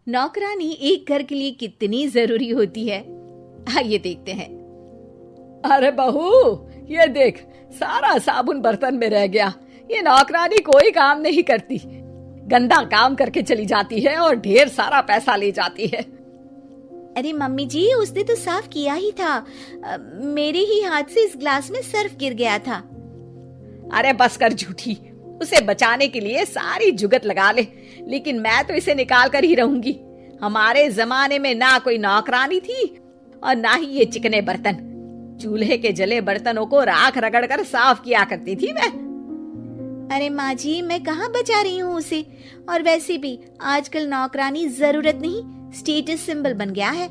नौकरानी एक घर के लिए कितनी जरूरी होती है, आइए देखते हैं। अरे बहू, ये देख, सारा साबुन बर्तन में रह गया। ये नौकरानी कोई काम नहीं करती, गंदा काम करके चली जाती है और ढेर सारा पैसा ले जाती है। अरे मम्मी जी, उसने तो साफ किया ही था। मेरे ही हाथ से इस ग्लास में सर्फ गिर गया था। अरे बस कर झूठी, उसे बचाने के लिए सारी जुगत लगा ले, लेकिन मैं तो इसे निकाल कर ही रहूंगी। हमारे जमाने में ना कोई नौकरानी थी और ना ही ये चिकने बर्तन। चूल्हे के जले बर्तनों को राख रगड़ कर साफ किया करती थी मैं। अरे माँ जी, मैं कहाँ बचा रही हूँ उसे। और वैसे भी आजकल नौकरानी जरूरत नहीं, स्टेटस सिंबल बन गया है।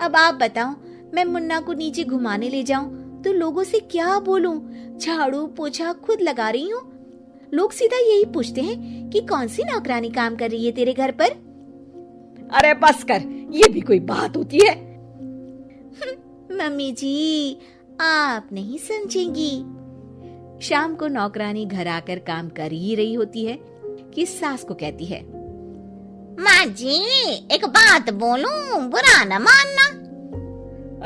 अब आप बताओ, मैं मुन्ना को नीचे घुमाने ले जाऊं तो लोगों से क्या बोलूं? झाड़ू पोछा खुद लगा रही हूँ। लोग सीधा यही पूछते हैं कि कौन सी नौकरानी काम कर रही है तेरे घर पर। अरे बस कर, ये भी कोई बात होती है? मम्मी जी, आप नहीं समझेंगी। शाम को नौकरानी घर आकर काम कर ही रही होती है कि सास को कहती है, माँ जी, एक बात बोलूं, बुरा न मानना।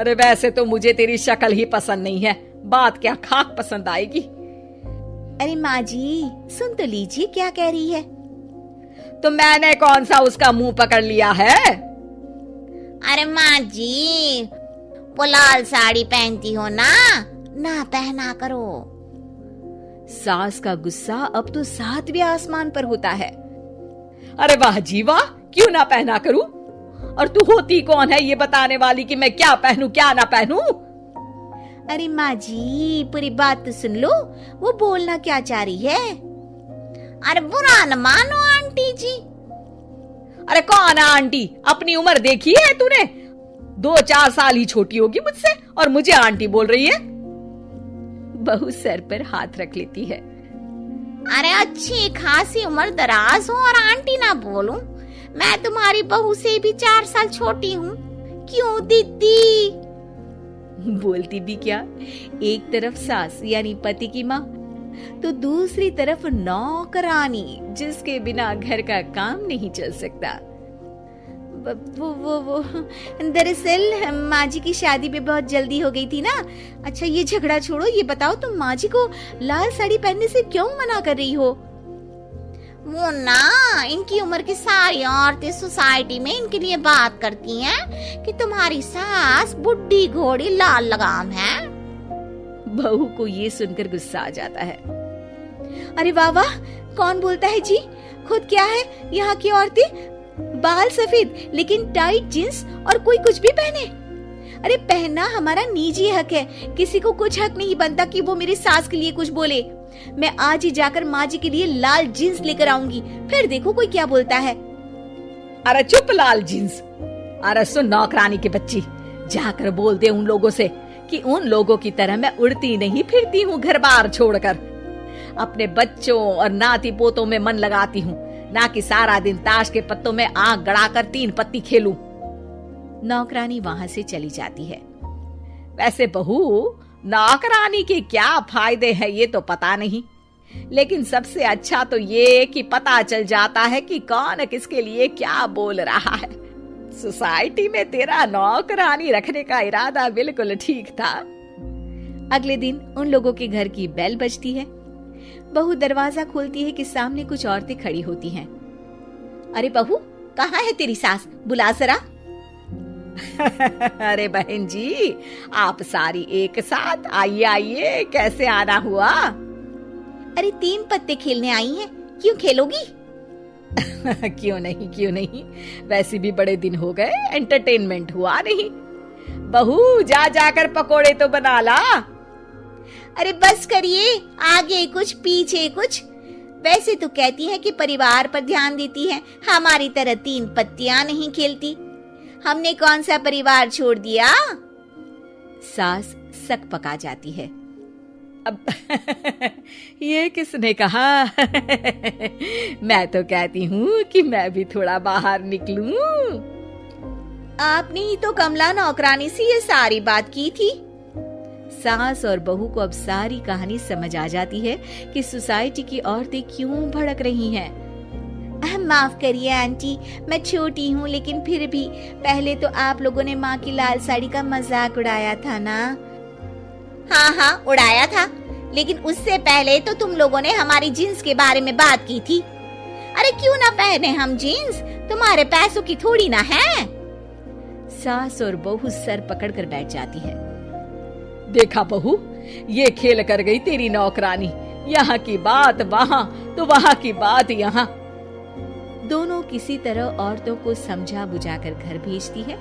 अरे वैसे तो मुझे तेरी शक्ल ही पसंद नहीं है, बात क्या खाक पसंद आएगी। अरे माँ जी, सुन तो लीजिए क्या कह रही है। तो मैंने कौन सा उसका मुंह पकड़ लिया है? अरे माँ जी, वो लाल साड़ी पहनती हो ना, ना पहना करो। सास का गुस्सा अब तो 7वें आसमान पर होता है। अरे वाह जी वाह, क्यों ना पहना करूं? और तू होती कौन है ये बताने वाली कि मैं क्या पहनूं क्या ना पहनूं? अरे माँ जी, पूरी बात तो सुन लो, वो बोलना क्या चाह रही है। अरे बुरा न मानो आंटी जी। अरे कौन है आंटी? अपनी उम्र देखी है तूने? 2-4 साल ही छोटी होगी मुझसे और मुझे आंटी बोल रही है। बहू सर पर हाथ रख लेती है। अरे अच्छी खासी उम्र दराज हो और आंटी ना बोलूं? मैं तुम्हारी बहू से भी 4 साल छोटी हूँ। क्यों दीदी? बोलती भी क्या, एक तरफ सास यानी पति की माँ, तो दूसरी तरफ नौकरानी जिसके बिना घर का काम नहीं चल सकता। वो दरअसल माँ जी की शादी पे बहुत जल्दी हो गई थी ना। अच्छा ये झगड़ा छोड़ो, ये बताओ तुम माँ जी को लाल साड़ी पहनने से क्यों मना कर रही हो? वो ना, इनकी उम्र की सारी औरतें सोसाइटी में इनके लिए बात करती हैं कि तुम्हारी सास बुढ़ी घोड़ी लाल लगाम है। बहू को ये सुनकर गुस्सा आ जाता है। अरे वाह वाह, कौन बोलता है जी? खुद क्या है यहाँ की औरतें, बाल सफेद लेकिन टाइट जींस और कोई कुछ भी पहने। अरे पहनना हमारा निजी हक है, किसी को कुछ हक नहीं बनता कि वो मेरी सास के लिए कुछ बोले। मैं आज ही जाकर माँ जी के लिए लाल जींस लेकर आऊंगी, फिर देखो कोई क्या बोलता है। अरे चुप लाल जींस। अरे सुन नौकरानी के बच्ची, जाकर बोल दे उन लोगों से कि उन लोगों की तरह मैं उड़ती नहीं फिरती हूँ घर बार छोड़कर। अपने बच्चों और नाती पोतों में मन लगाती हूँ, ना कि सारा दिन ताश के पत्तों में आंख गड़ाकर 3 पत्ती खेलूं। नौकरानी वहां से चली जाती है। वैसे बहू, नौकरानी के क्या फायदे हैं ये तो पता नहीं, लेकिन सबसे अच्छा तो ये कि पता चल जाता है कि कौन किसके लिए क्या बोल रहा है। सोसाइटी में तेरा नौकरानी रखने का इरादा बिल्कुल ठीक था। अगले दिन उन लोगों के घर की बेल बजती है। बहू दरवाजा खोलती है कि सामने कुछ औरतें खड़ी होती हैं। अरे बहू, कहाँ है तेरी सास? बुला जरा। अरे बहन जी, आप सारी एक साथ आइए आइए, कैसे आना हुआ? अरे 3 पत्ते खेलने आई हैं, क्यों खेलोगी? क्यों नहीं, वैसे भी बड़े दिन हो गए, एंटरटेनमेंट हुआ नहीं। बहू जा जाकर पकोड़े तो बना ला। अरे बस करिए, आगे कुछ पीछे कुछ। वैसे तो कहती है कि परिवार पर ध्यान देती है, हमारी तरह 3 पत्तियां नहीं खेलती। हमने कौन सा परिवार छोड़ दिया? सास सक पका जाती है। अब ये किसने कहा? मैं तो कहती हूँ कि मैं भी थोड़ा बाहर निकलूं। आपने ही तो कमला नौकरानी से ये सारी बात की थी। सास और बहू को अब सारी कहानी समझ आ जाती है कि सोसाइटी की औरतें क्यों भड़क रही हैं। माफ करिए आंटी, मैं छोटी हूँ, लेकिन फिर भी पहले तो आप लोगों ने माँ की लाल साड़ी का मजाक उड़ाया था ना। हाँ उड़ाया था, लेकिन उससे पहले तो तुम लोगों ने हमारी जीन्स के बारे में बात की थी। अरे क्यों ना पहने हम जीन्स, तुम्हारे पैसों की थोड़ी ना है। सास और बहू सर पकड़कर बैठ जाती है। देखा बहू, ये खेल कर गई तेरी नौकरानी। यहाँ की बात वहाँ तो वहाँ की बात यहाँ। दोनों किसी तरह औरतों को समझा बुझाकर घर भेजती है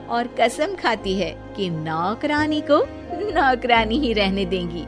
और कसम खाती है कि नौकरानी को नौकरानी ही रहने देंगी।